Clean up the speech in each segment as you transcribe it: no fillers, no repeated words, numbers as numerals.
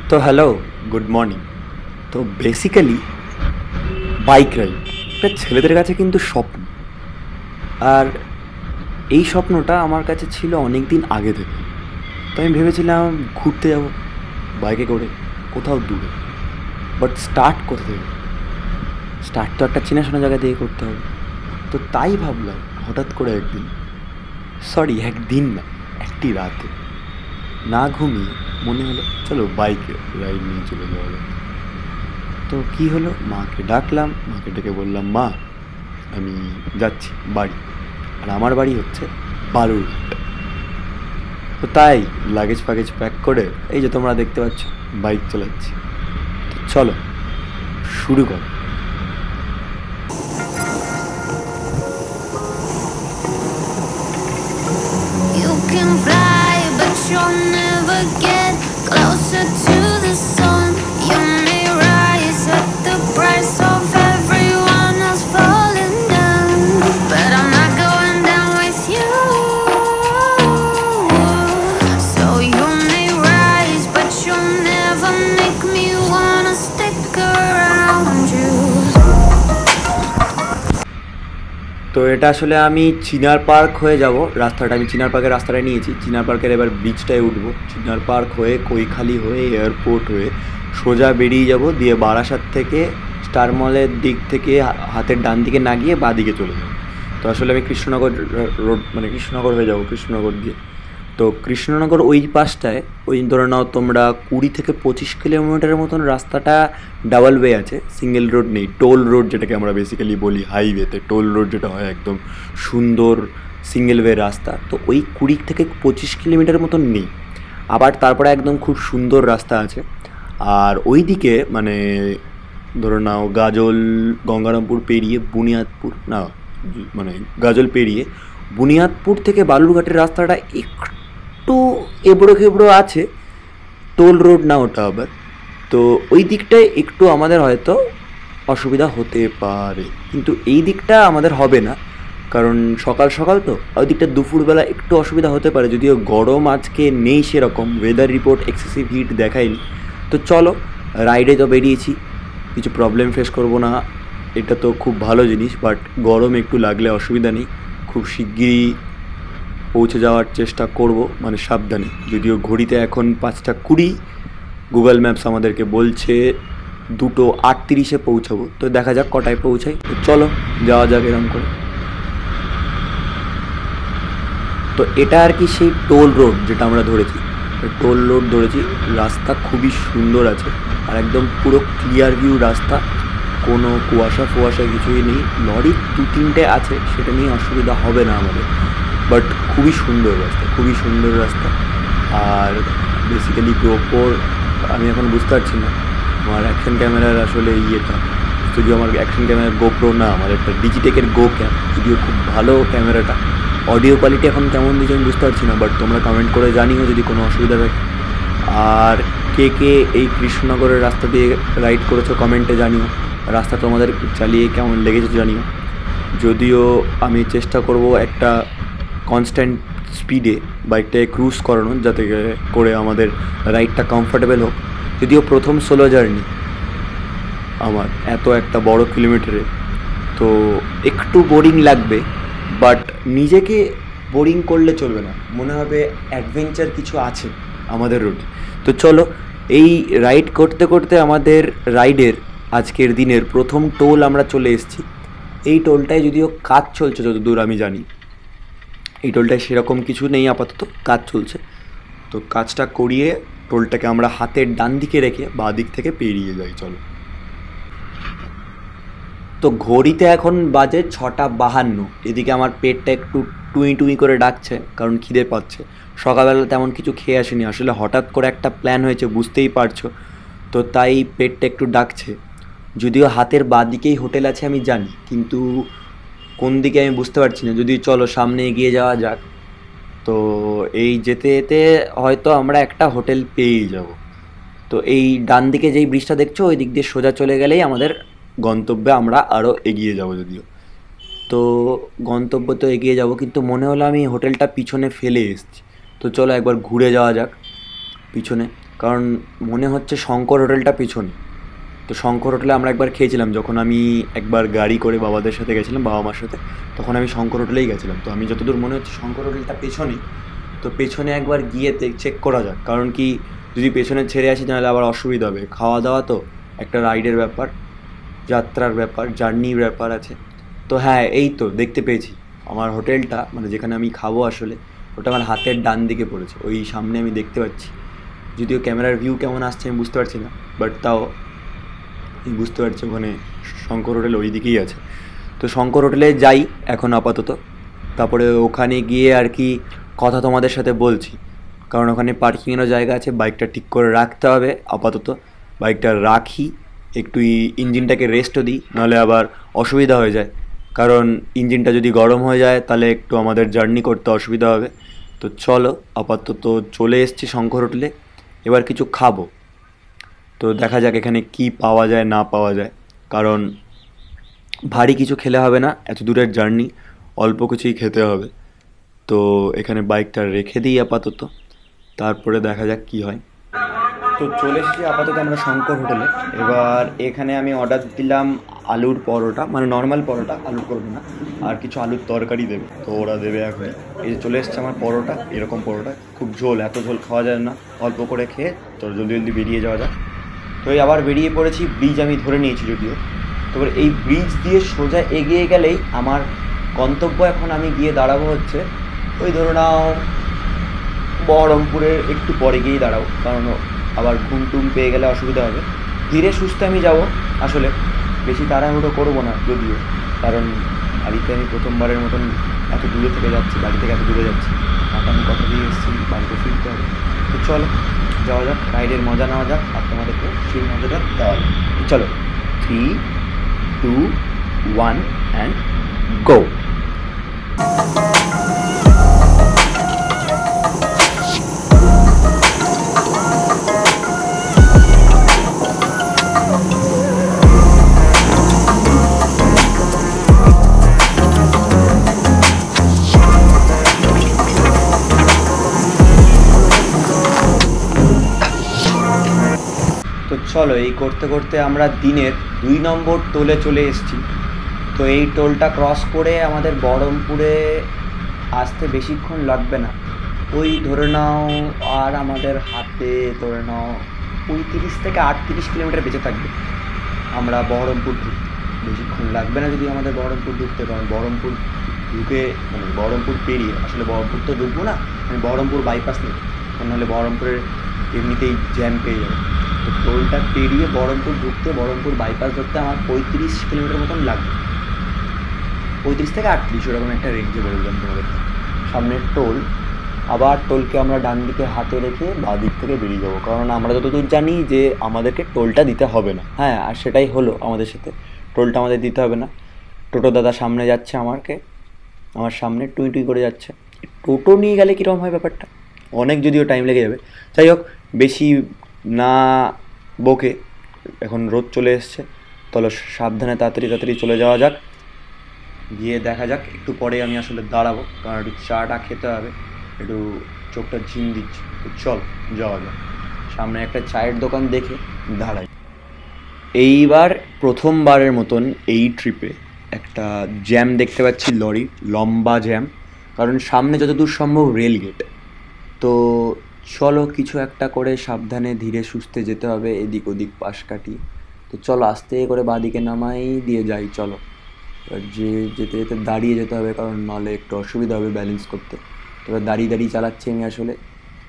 তো hello, good morning. তো basically bike ride এটা ছেলেদের কাছে কিন্তু স্বপ্ন। আর এই স্বপ্নটা আমার কাছে ছিল অনেক দিন আগে থেকে। তো আমি ভেবেছিলাম ঘুরতে যাব বাইকে করে কোথাও দূরে। বাট স্টার্ট কোথা থেকে? স্টার্ট তো একটা চেনাশোনা জায়গা থেকে করতে হবে। তো তাই ভাবলাম হঠাৎ করে একদিন, সরি একদিন না, একটি রাতে না ঘুমিয়ে মনে হলো চলো বাইকে রাইড নিয়ে চলে যাওয়া যাক। তো কী হলো, মাকে ডাকলাম, মাকে ডেকে বললাম মা আমি যাচ্ছি বাড়ি। আর আমার বাড়ি হচ্ছে বালুরঘাট। তো তাই লাগেজ ফাগেজ প্যাক করে এই যে তোমরা দেখতে পাচ্ছ বাইক চালাচ্ছি। তো চলো শুরু করো। You can fly, but you'll never get closer to the sun. You may rise at the price of everyone else falling down, but I'm not going down with you. So you may rise, but you'll never make me wanna stick around you. তো এটা আসলে আমি চিনার park হয়ে যাব রাস্তাটা, আমি চিনার পার্কের রাস্তাটা নিয়েছি। চিনার পার্কের এবার ব্রিজটায় উঠবো, চিনার পার্ক হয়ে কৈখালি হয়ে এয়ারপোর্ট হয়ে সোজা বেরিয়ে যাব, দিয়ে বারাসাত থেকে স্টার মলের দিক থেকে হাতের ডান দিকে না গিয়ে বাঁ দিকে চলে যাব। তো আসলে আমি কৃষ্ণনগর রোড মানে কৃষ্ণনগর হয়ে যাব, কৃষ্ণনগর দিয়ে। তো কৃষ্ণনগর ওই পাশটায় ওই ধরে নাও তোমরা 20 থেকে 25 কিলোমিটারের মতন রাস্তাটা ডাবল ওয়ে আছে, সিঙ্গেল রোড নেই। টোল রোড যেটাকে আমরা বেসিক্যালি বলি, হাইওয়েতে টোল রোড যেটা হয় একদম সুন্দর সিঙ্গেল ওয়ে রাস্তা, তো ওই 20 থেকে 25 কিলোমিটার মতন নেই। আবার তারপরে একদম খুব সুন্দর রাস্তা আছে। আর ওই দিকে মানে ধরে নাও গাজল গঙ্গারামপুর পেরিয়ে বুনিয়াদপুর না, মানে গাজল পেরিয়ে বুনিয়াদপুর থেকে বালুরঘাটের রাস্তাটা একটু এবড়ো খেবড়ো আছে, টোল রোড না ওটা আবার। তো ওই দিকটায় একটু আমাদের হয়তো অসুবিধা হতে পারে, কিন্তু এই দিকটা আমাদের হবে না, কারণ সকাল সকাল তো। ওই দিকটা দুপুরবেলা একটু অসুবিধা হতে পারে, যদিও গরম আজকে নেই সেরকম, ওয়েদার রিপোর্ট এক্সেসিভ হিট দেখায়নি। তো চলো রাইডে তো বেরিয়েছি, কিছু প্রবলেম ফেস করবো না, এটা তো খুব ভালো জিনিস। বাট গরম একটু লাগলে অসুবিধা নেই, খুব শিগগিরই পৌঁছে যাওয়ার চেষ্টা করব, মানে সাবধানে। যদিও ঘড়িতে এখন 5টা 20, গুগল ম্যাপস আমাদেরকে বলছে 2:38-এ পৌঁছাবো। তো দেখা যাক কটায় পৌঁছাই। তো চলো যাওয়া যাক এরম করে। তো এটা আর কি সেই টোল রোড যেটা আমরা ধরেছি, টোল রোড ধরেছি। রাস্তা খুবই সুন্দর আছে আর একদম পুরো ক্লিয়ার ভিউ রাস্তা, কোনো কুয়াশা ফুয়াশা কিছুই নেই। লরি 2-3টে আছে, সেটা নিয়ে অসুবিধা হবে না আমাদের। বাট খুবই সুন্দর রাস্তা, খুবই সুন্দর রাস্তা। আর বেসিক্যালি গোপ্রোর আমি এখন বুঝতে পারছি না আমার অ্যাকশন ক্যামেরার আসলে ইয়েটা, যদিও আমার অ্যাকশন ক্যামেরা গোপ্রো না, আমার একটা ডিজিটেকের গো ক্যাম, যদিও খুব ভালো ক্যামেরাটা। অডিও কোয়ালিটি এখন কেমন দিচ্ছে আমি বুঝতে পারছি না, বাট তোমরা কমেন্ট করে জানিও যদি কোনো অসুবিধা থাকে। আর কে কে এই কৃষ্ণনগরের রাস্তা দিয়ে রাইড করেছো কমেন্টে জানিও, রাস্তা তোমাদের চালিয়ে কেমন লেগেছে জানিও। যদিও আমি চেষ্টা করব একটা কনস্ট্যান্ট স্পিডে বাইকটাকে ক্রুজ করানোর, যাতে করে আমাদের রাইডটা কমফোর্টেবল হোক। যদিও প্রথম সোলো জার্নি আমার এত একটা বড় কিলোমিটারে, তো একটু বোরিং লাগবে, বাট নিজেকে বোরিং করলে চলবে না, মনে হবে অ্যাডভেঞ্চার কিছু আছে আমাদের রোডে। তো চলো এই রাইড করতে করতে আমাদের রাইডের আজকের দিনের প্রথম টোল আমরা চলে এসেছি। এই টোলটায় যদিও কাজ চলছে যতদূর আমি জানি, এই টোলটায় সেরকম কিছু নেই, আপাতত কাজ চলছে। তো কাজটা করিয়ে টোলটাকে আমরা হাতের ডান দিকে রেখে বাঁ দিক থেকে পেরিয়ে যাই। চলো। তো ঘড়িতে এখন বাজে 6:52। এদিকে আমার পেটটা একটু টুই টুই করে ডাকছে, কারণ খিদে পাচ্ছে। সকালবেলা তেমন কিছু খেয়ে আসিনি, আসলে হঠাৎ করে একটা প্ল্যান হয়েছে বুঝতেই পারছো, তো তাই পেটটা একটু ডাকছে। যদিও হাতের বাঁ দিকেই হোটেল আছে আমি জানি, কিন্তু কোন দিকে আমি বুঝতে পারছি না। যদি চলো সামনে এগিয়ে যাওয়া যাক, তো এই যেতে যেতে হয়তো আমরা একটা হোটেল পেয়েই যাব। তো এই ডান দিকে যেই ব্রিজটা দেখছো ওই দিক দিয়ে সোজা চলে গেলেই আমাদের গন্তব্যে আমরা আরও এগিয়ে যাব। যদিও তো গন্তব্য তো এগিয়ে যাব, কিন্তু মনে হলো আমি হোটেলটা পিছনে ফেলে এসেছি। তো চলো একবার ঘুরে যাওয়া যাক পিছনে, কারণ মনে হচ্ছে শঙ্কর হোটেলটা পিছনে। তো শঙ্কর হোটেলে আমরা একবার খেয়েছিলাম, যখন আমি একবার গাড়ি করে বাবাদের সাথে গেছিলাম, বাবা মার সাথে, তখন আমি শঙ্কর হোটেলেই গেছিলাম। তো আমি যতদূর মনে হচ্ছে শঙ্কর হোটেলটা পেছনেই। তো পেছনে একবার গিয়ে চেক করা যাক, কারণ কি যদি পেছনে ছেড়ে আসি তাহলে আবার অসুবিধা হবে। খাওয়া দাওয়া তো একটা রাইডের ব্যাপার, যাত্রার ব্যাপার, জার্নির ব্যাপার আছে। তো হ্যাঁ, এই তো দেখতে পেয়েছি আমার হোটেলটা, মানে যেখানে আমি খাবো আসলে, ওটা আমার হাতের ডান দিকে পড়েছে, ওই সামনে আমি দেখতে পাচ্ছি। যদিও ক্যামেরার ভিউ কেমন আসছে আমি বুঝতে পারছি না, বাট তাও আমি বুঝতে পারছি ওখানে শঙ্কর হোটেল ওই দিকেই আছে। তো শঙ্কর হোটেলে যাই এখন আপাতত, তারপরে ওখানে গিয়ে আর কি কথা তোমাদের সাথে বলছি, কারণ ওখানে পার্কিংয়েরও জায়গা আছে, বাইকটা ঠিক করে রাখতে হবে। আপাতত বাইকটা রাখি, একটু ইঞ্জিনটাকে রেস্টও দিই, নাহলে আবার অসুবিধা হয়ে যায়, কারণ ইঞ্জিনটা যদি গরম হয়ে যায় তাহলে একটু আমাদের জার্নি করতে অসুবিধা হবে। তো চলো, আপাতত চলে এসেছি শঙ্কর হোটেলে, এবার কিছু খাবো। তো দেখা যাক এখানে কি পাওয়া যায় না পাওয়া যায়, কারণ ভারী কিছু খেলে হবে না, এত দূরের জার্নি, অল্প কিছুই খেতে হবে। তো এখানে বাইকটা রেখে দিই আপাতত, তারপরে দেখা যাক কি হয়। তো চলে এসেছি আপাতত আমরা শঙ্কর হোটেলে। এবার এখানে আমি অর্ডার দিলাম আলুর পরোটা, মানে নর্মাল পরোটা, আলুর পরোটা না, আর কিছু আলুর তরকারি দেবে। তো ওরা দেবে এখন। এই যে চলে এসছে আমার পরোটা, এরকম পরোটা, খুব ঝোল, এত ঝোল খাওয়া যায় না, অল্প করে খেয়ে তো জলদি জলদি বেরিয়ে যাওয়া যায়। তো এই আবার বেরিয়ে পড়েছি, ব্রিজ আমি ধরে নিয়েছি যদিও। তারপর এই ব্রিজ দিয়ে সোজা এগিয়ে গেলেই আমার গন্তব্য। এখন আমি গিয়ে দাঁড়াবো হচ্ছে ওই ধরে নাও বহরমপুরের একটু পরে গিয়েই দাঁড়াবো, কারণ আবার ঘুম টুম পেয়ে গেলে অসুবিধা হবে। ধীরে সুস্থে আমি যাব, আসলে বেশি তাড়াহুড়ো করবো না যদিও, কারণ বাড়িতে আমি প্রথমবারের মতন এত দূরে থেকে যাচ্ছি, বাড়ি থেকে এত দূরে যাচ্ছি, মাকে আমি কথা দিয়ে এসেছি বাড়িতে ফিরতে হবে। তো চলো যাওয়া যাক, রাইডের মজা নেওয়া যাক, আর তোমাদেরকে সেই মজাটা দেওয়া যাক। চলো, 3, 2, 1 অ্যান্ড গো। তো চলো, এই করতে করতে আমরা দিনের 2 নম্বর টোলে চলে এসেছি। তো এই টোলটা ক্রস করে আমাদের বহরমপুরে আসতে বেশিক্ষণ লাগবে না, ওই ধরে নাও আর আমাদের হাতে ধরে নাও 35 থেকে 38 কিলোমিটার বেঁচে থাকবে আমরা বহরমপুর ঢুকতে। বেশিক্ষণ লাগবে না যদি আমাদের বহরমপুর ঢুকতে, কারণ বহরমপুর ঢুকে মানে বহরমপুর পেরিয়ে, আসলে বহরমপুর তো ঢুকবো না, আমি বহরমপুর বাইপাস নেই, নাহলে বহরমপুরের এমনিতেই জ্যাম পেয়ে যাবে। তো টোলটা পেরিয়ে বহরমপুর ঢুকতে, বহরমপুর বাইপাস ধরতে আমার 35 কিলোমিটার মতন লাগবে, 35 থেকে 38 ওরকম একটা রেঞ্জে বলে দিলাম তোমাদের। সামনের টোল, আবার টোলকে আমরা ডান দিকে হাতে রেখে বাঁ দিক থেকে বেরিয়ে যাবো, কারণ আমরা যতদূর জানি যে আমাদেরকে টোলটা দিতে হবে না। হ্যাঁ, আর সেটাই হলো আমাদের সাথে, টোলটা আমাদের দিতে হবে না। টোটো দাদা সামনে যাচ্ছে, আমার সামনে টুই টুই করে যাচ্ছে। টোটো নিয়ে গেলে কীরকম হয় ব্যাপারটা, অনেক যদিও টাইম লেগে যাবে। যাই হোক, বেশি না বকে, এখন রোদ চলে এসছে, তাহলে সাবধানে তাড়াতাড়ি তাড়াতাড়ি চলে যাওয়া যাক। গিয়ে দেখা যাক, একটু পরে আমি আসলে দাঁড়াবো, কারণ একটু চাটা খেতে হবে, একটু চোখটা ঝিম দিচ্ছি। তো চল যাওয়া যাক, সামনে একটা চায়ের দোকান দেখে দাঁড়াই। এইবার প্রথমবারের মতন এই ট্রিপে একটা জ্যাম দেখতে পাচ্ছি, লরি লম্বা জ্যাম, কারণ সামনে যতদূর সম্ভব রেলগেট। তো চলো কিছু একটা করে সাবধানে ধীরে সুস্থে যেতে হবে, এদিক ওদিক পাশ কাটিয়ে। তো চলো আস্তে করে বাঁদিকে নামাই দিয়ে যাই, চলো। এবার যেতে যেতে দাঁড়িয়ে যেতে হবে, কারণ নাহলে একটু অসুবিধা হবে ব্যালেন্স করতে। এবার দাঁড়িয়ে দাঁড়িয়ে চালাচ্ছি আমি আসলে,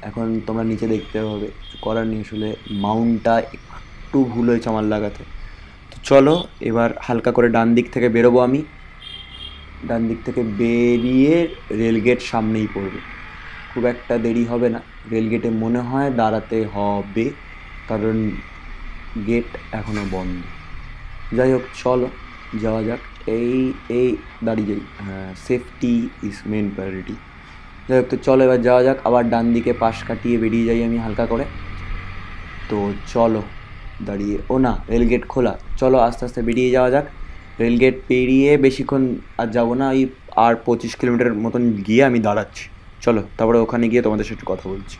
এখন তোমরা নিচে দেখতে হবে, কিছু করার নেই, আসলে মাউন্টটা একটু ভুল হয়েছে আমার লাগাতে। তো চলো এবার হালকা করে ডান দিক থেকে বেরোবো আমি, ডান দিক থেকে বেরিয়ে রেলগেট সামনেই পড়বে, খুব একটা দেরি হবে না। রেলগেটে মনে হয় দাঁড়াতে হবে, কারণ গেট এখনও বন্ধ। যাই হোক চলো যাওয়া যাক, এই দাঁড়িয়ে যাই, হ্যাঁ, সেফটি ইজ মেন প্রায়োরিটি। যাই হোক, তো চলো এবার যাওয়া যাক, আবার ডান দিকে পাশ কাটিয়ে বেরিয়ে যাই আমি হালকা করে। তো চলো দাঁড়িয়ে, ও না, রেলগেট খোলা, চলো আস্তে আস্তে বেরিয়ে যাওয়া যাক। রেলগেট পেরিয়ে বেশিক্ষণ আর যাবো না, ওই আর 25 কিলোমিটার মতন গিয়ে আমি দাঁড়াচ্ছি। চলো তারপরে ওখানে গিয়ে তোমাদের সাথে কথা বলছি।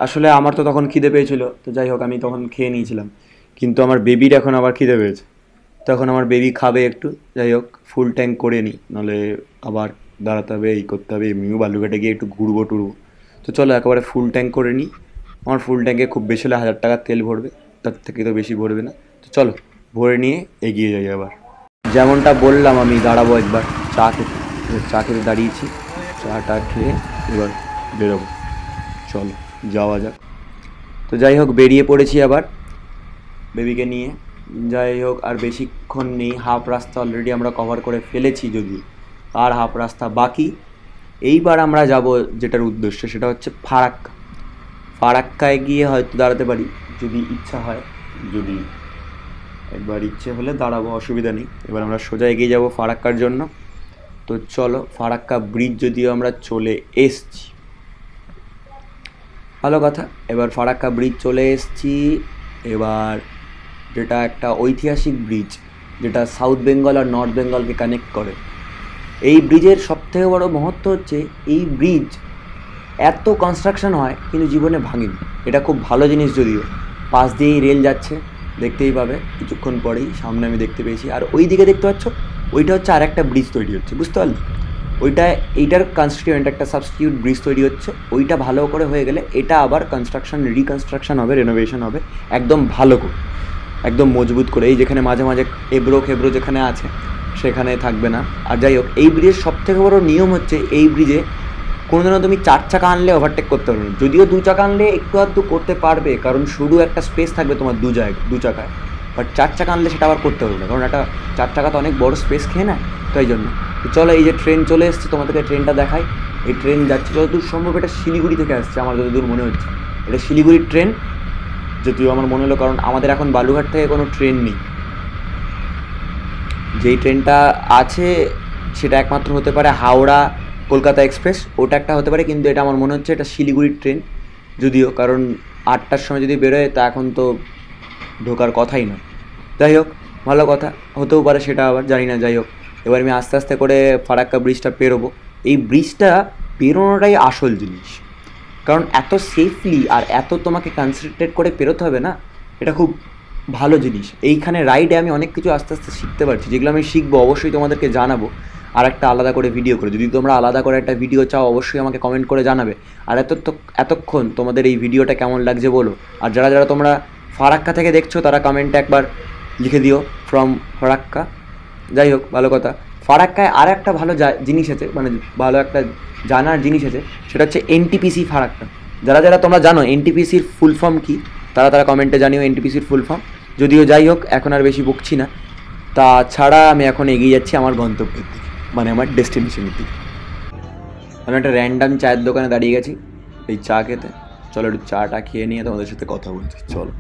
আসলে আমার তো তখন খিদে পেয়েছিল, তো যাই হোক আমি তখন খেয়ে নিয়েছিলাম, কিন্তু আমার বেবির এখন আবার খিদে পেয়েছে, তখন আমার বেবি খাবে একটু। যাই হোক ফুল ট্যাঙ্ক করে নিই, নাহলে আবার দাঁড়াতে হবে, এই করতে হবে, এমনিও বালুঘাটে গিয়ে একটু ঘুরবো টুরবো। তো চলো একেবারে ফুল ট্যাঙ্ক করে নিই। আমার ফুল ট্যাঙ্কে খুব বেশি হলে 1000 টাকার তেল ভরবে, তার থেকে তো বেশি ভরবে না। তো চলো ভরে নিয়ে এগিয়ে যাই। আবার যেমনটা বললাম আমি দাঁড়াবো একবার চা খেতে, চা খেতে দাঁড়িয়েছি, চাটা খেয়ে এবার বেরোবো। চলো যাওয়া যাক। তো যাই হোক বেরিয়ে পড়েছি আবার বেবিকে নিয়ে। যাই হোক আর বেশিক্ষণ নেই, হাফ রাস্তা অলরেডি আমরা কভার করে ফেলেছি, যদি আর হাফ রাস্তা বাকি। এইবার আমরা যাব যেটার উদ্দেশ্য, সেটা হচ্ছে ফারাক্কা। ফারাক্কায় গিয়ে হয়তো দাঁড়াতে পারি যদি ইচ্ছা হয়, যদি একবার ইচ্ছে হলে দাঁড়াবো, অসুবিধা নেই। এবার আমরা সোজা এগিয়ে যাব ফারাক্কার জন্য। তো চলো, ফারাক্কা ব্রিজ যদিও আমরা চলে এসছি, ভালো কথা। এবার ফারাক্কা ব্রিজ চলে এসছি। এবার যেটা একটা ঐতিহাসিক ব্রিজ, যেটা সাউথ বেঙ্গল আর নর্থ বেঙ্গলকে কানেক্ট করে। এই ব্রিজের সবথেকে বড় মহত্ব হচ্ছে এই ব্রিজ এত কনস্ট্রাকশন হয় কিন্তু জীবনে ভাঙেনি, এটা খুব ভালো জিনিস। যদিও পাশ দিয়েই রেল যাচ্ছে, দেখতেই পাবে কিছুক্ষণ পরেই, সামনে আমি দেখতে পেয়েছি। আর ওই দিকে দেখতে পাচ্ছ, ওইটা হচ্ছে আর একটা ব্রিজ তৈরি হচ্ছে, বুঝতে পারলি? ওইটা এইটার কনস্টিটিউয়েন্ট, একটা সাবস্টিটিউট ব্রিজ তৈরি হচ্ছে। ওইটা ভালো করে হয়ে গেলে এটা আবার কনস্ট্রাকশন রিকনস্ট্রাকশন হবে, রেনোভেশন হবে একদম ভালো করে, একদম মজবুত করে। এই যেখানে মাঝে মাঝে এবড়ো খেবড়ো যেখানে আছে সেখানে থাকবে না। আর যাই হোক এই ব্রিজের সবথেকে বড় নিয়ম হচ্ছে, এই ব্রিজে কোনোদিনও তুমি 4 চাকা আনলে ওভারটেক করতে পারবে না। যদিও 2 চাকা আনলে একটু আধটু করতে পারবে, কারণ শুধু একটা স্পেস থাকবে তোমার 2 চাকায়। বাট 4 চাকা আনলে সেটা আবার করতে পারবে না, কারণ একটা 4 চাকা তো অনেক বড় স্পেস খেয়ে নেয়, তাই জন্য। তো চলো এই যে ট্রেন চলে এসছে, তোমাদেরকে ট্রেনটা দেখাই। এই ট্রেন যাচ্ছে যতদূর সম্ভব, এটা শিলিগুড়ি থেকে আসছে আমার যতদূর মনে হচ্ছে। এটা শিলিগুড়ির ট্রেন যদিও আমার মনে হলো, কারণ আমাদের এখন বালুঘাট থেকে কোনো ট্রেন নেই। যেই ট্রেনটা আছে সেটা একমাত্র হতে পারে হাওড়া কলকাতা এক্সপ্রেস, ওটা একটা হতে পারে, কিন্তু এটা আমার মনে হচ্ছে এটা শিলিগুড়ির ট্রেন। যদিও কারণ 8টার সময় যদি বেরোয় তা এখন তো ঢোকার কথাই না। যাই হোক ভালো কথা, হতেও পারে সেটা, আবার জানি না। যাই হোক এবার আমি আস্তে আস্তে করে ফারাক্কা ব্রিজটা পেরোবো। এই ব্রিজটা পেরোনোটাই আসল জিনিস, কারণ এত সেফলি আর এত তোমাকে কনসেন্ট্রেট করে পেরোতে হবে না, এটা খুব ভালো জিনিস। এইখানে রাইডে আমি অনেক কিছু আস্তে আস্তে শিখতে পারছি, যেগুলো আমি শিখবো অবশ্যই তোমাদেরকে জানাবো আর একটা আলাদা করে ভিডিও করে। যদি তোমরা আলাদা করে একটা ভিডিও চাও অবশ্যই আমাকে কমেন্ট করে জানাবে। আর এতক্ষণ তোমাদের এই ভিডিওটা কেমন লাগছে বলো। আর যারা যারা তোমরা ফারাক্কা থেকে দেখছো তারা কমেন্টে একবার লিখে দিও ফ্রম ফারাক্কা। যাই হোক ভালো কথা। ফারাক্কায় আর একটা ভালো জিনিস আছে, মানে ভালো একটা জানার জিনিস আছে, সেটা হচ্ছে এনটিপিসি ফারাক্কা। যারা যারা তোমরা জানো এনটিপিসির ফুল ফর্ম কী, তারা তারা কমেন্টে জানিও এনটিপিসির ফুল ফর্ম। যদিও যাই হোক এখন আর বেশি বকছি না, তাছাড়া আমি এখন এগিয়ে যাচ্ছি আমার গন্তব্যের দিকে, মানে আমার ডেস্টিনেশনের দিকে। আমি একটা র্যান্ডাম চায়ের দোকানে দাঁড়িয়ে গেছি এই চা খেতে। চলো একটু চাটা খেয়ে নিয়ে তোমাদের সাথে কথা বলছি। চলো।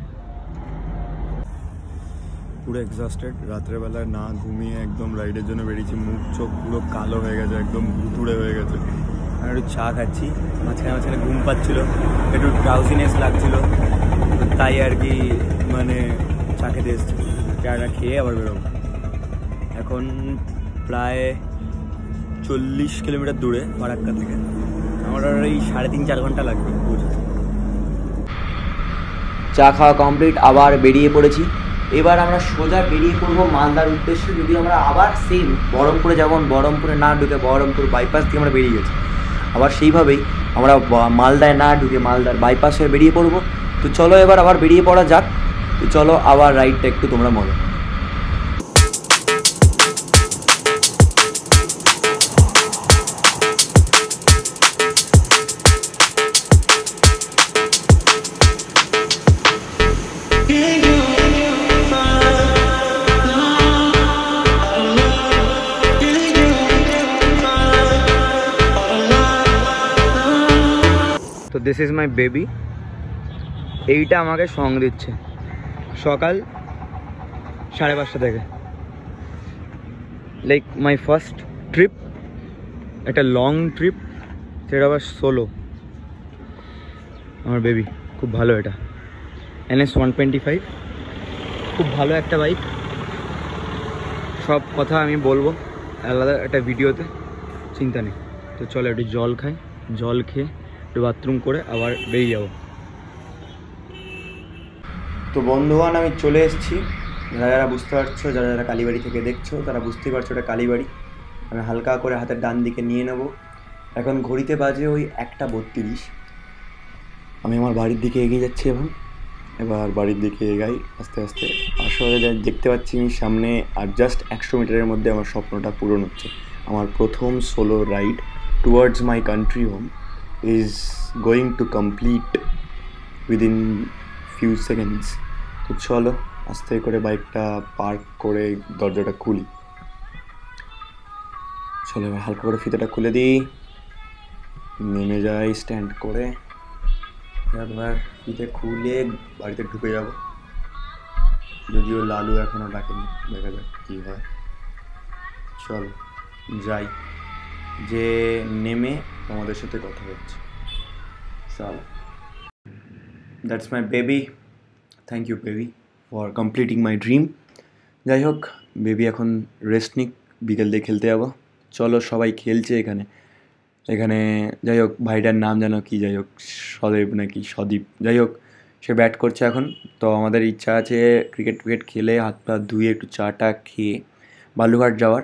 পুরো এক্সস্টেড, রাত্রেবেলায় না ঘুমিয়ে একদম রাইডের জন্য বেরিয়েছি, মুখ চোখ পুরো কালো হয়ে গেছে, একদম ভুতুড়ে হয়ে গেছে। আমি একটু চা খাচ্ছি, মাঝখানে মাঝখানে ঘুম পাচ্ছিলো, একটু ড্রাউজিনেস লাগছিলো, তাই আর কি মানে চা খেতে এসছি। চাটা খেয়ে আবার বেরোবো। এখন প্রায় 40 কিলোমিটার দূরে ফারাক্কা থেকে, আমার এই 3.5-4 ঘন্টা লাগবে বুঝতে। চা খাওয়া কমপ্লিট, আবার বেরিয়ে পড়েছি। এবার আমরা সোজা বেরিয়ে পড়বো মালদার উদ্দেশ্যে। যদি আমরা আবার সেম বহরমপুরে, যেমন বহরমপুরে না ঢুকে বহরমপুর বাইপাস দিয়ে আমরা বেরিয়ে গেছি, আবার সেইভাবেই আমরা মালদায় না ঢুকে মালদার বাইপাস হয়ে বেরিয়ে পড়বো। তো চলো এবার আবার বেরিয়ে পড়া যাক। তো চলো আবার রাইডটা একটু তোমরা মজা। তো দিস ইজ মাই বেবি, এইটা আমাকে সঙ্গ দিচ্ছে সকাল 5:30 থেকে। লাইক মাই ফার্স্ট ট্রিপ, একটা লং ট্রিপ, সেটা আবার সোলো। আমার বেবি খুব ভালো, এটা NS 125, খুব ভালো একটা বাইক। সব কথা আমি বলবো আলাদা একটা ভিডিওতে, চিন্তা নেই। তো চলো একটু জল খাই, জল খেয়ে একটু বাথরুম করে আবার বেরিয়ে যাবো। তো বন্ধুগণ আমি চলে এসেছি, যারা যারা বুঝতে পারছো, যারা যারা কালীবাড়ি থেকে দেখছো তারা বুঝতেই পারছো এটা কালীবাড়ি। আমি হালকা করে হাতের ডান দিকে নিয়ে নেব। এখন ঘড়িতে বাজে ওই 1:32। আমি আমার বাড়ির দিকে এগিয়ে যাচ্ছি। এবার বাড়ির দিকে এগাই আস্তে আস্তে। আসলে দেখতে পাচ্ছি আমি সামনে আর জাস্ট 100 মিটারের মধ্যে আমার স্বপ্নটা পূরণ হচ্ছে। আমার প্রথম solo ride towards my country home is going to complete within few seconds. তো চলো আস্তে করে বাইকটা পার্ক করে দরজাটা খুলি। চলো এবার হালকা করে ফিতেটা খুলে দিই, নেমে যাই স্ট্যান্ড করে। একবার ফিতে খুলে বাড়িতে ঢুকে যাব, যদিও লালু এখনও ডাকেনি, দেখা যাক কী হয়। চলো যাই, যে নেমে তোমাদের সাথে কথা হচ্ছে। চলো, that's my baby, thank you baby for completing my dream. যাই হোক, বেবি এখন রেস্ট নিক, বিকেল দিয়ে খেলতে যাবো। চলো সবাই খেলছে এখানে। যাই হোক, ভাইটার নাম যেন কি, যাই হোক সদেব নাকি সদীপ, যাই হোক সে ব্যাট করছে এখন। তো আমাদের ইচ্ছা আছে ক্রিকেট খেলে হাত পা ধুয়ে একটু চাটা খেয়ে বালুঘাট যাওয়ার।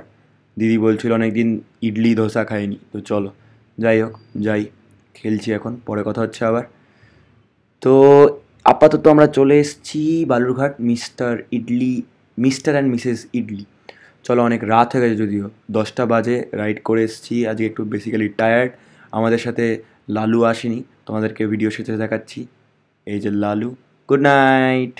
দিদি বলছিল অনেক দিন ইডলি ধোসা খাইনি, তো চলো যাই হোক যাই, খেলছি এখন, পরে কথা হচ্ছে আবার। তো আপাতত আমরা চলে এসেছি Balurghat mister and Mrs idli. চলো, অনেক রাত হয়ে গেছে, যদিও 10টা বাজে, রাইড করে এসেছি, আজকে একটু বেসিক্যালি টায়ার্ড। আমাদের সাথে লালু আসেনি, তোমাদেরকে ভিডিও শেষে দেখাচ্ছি। এই যে লালু, গুড নাইট।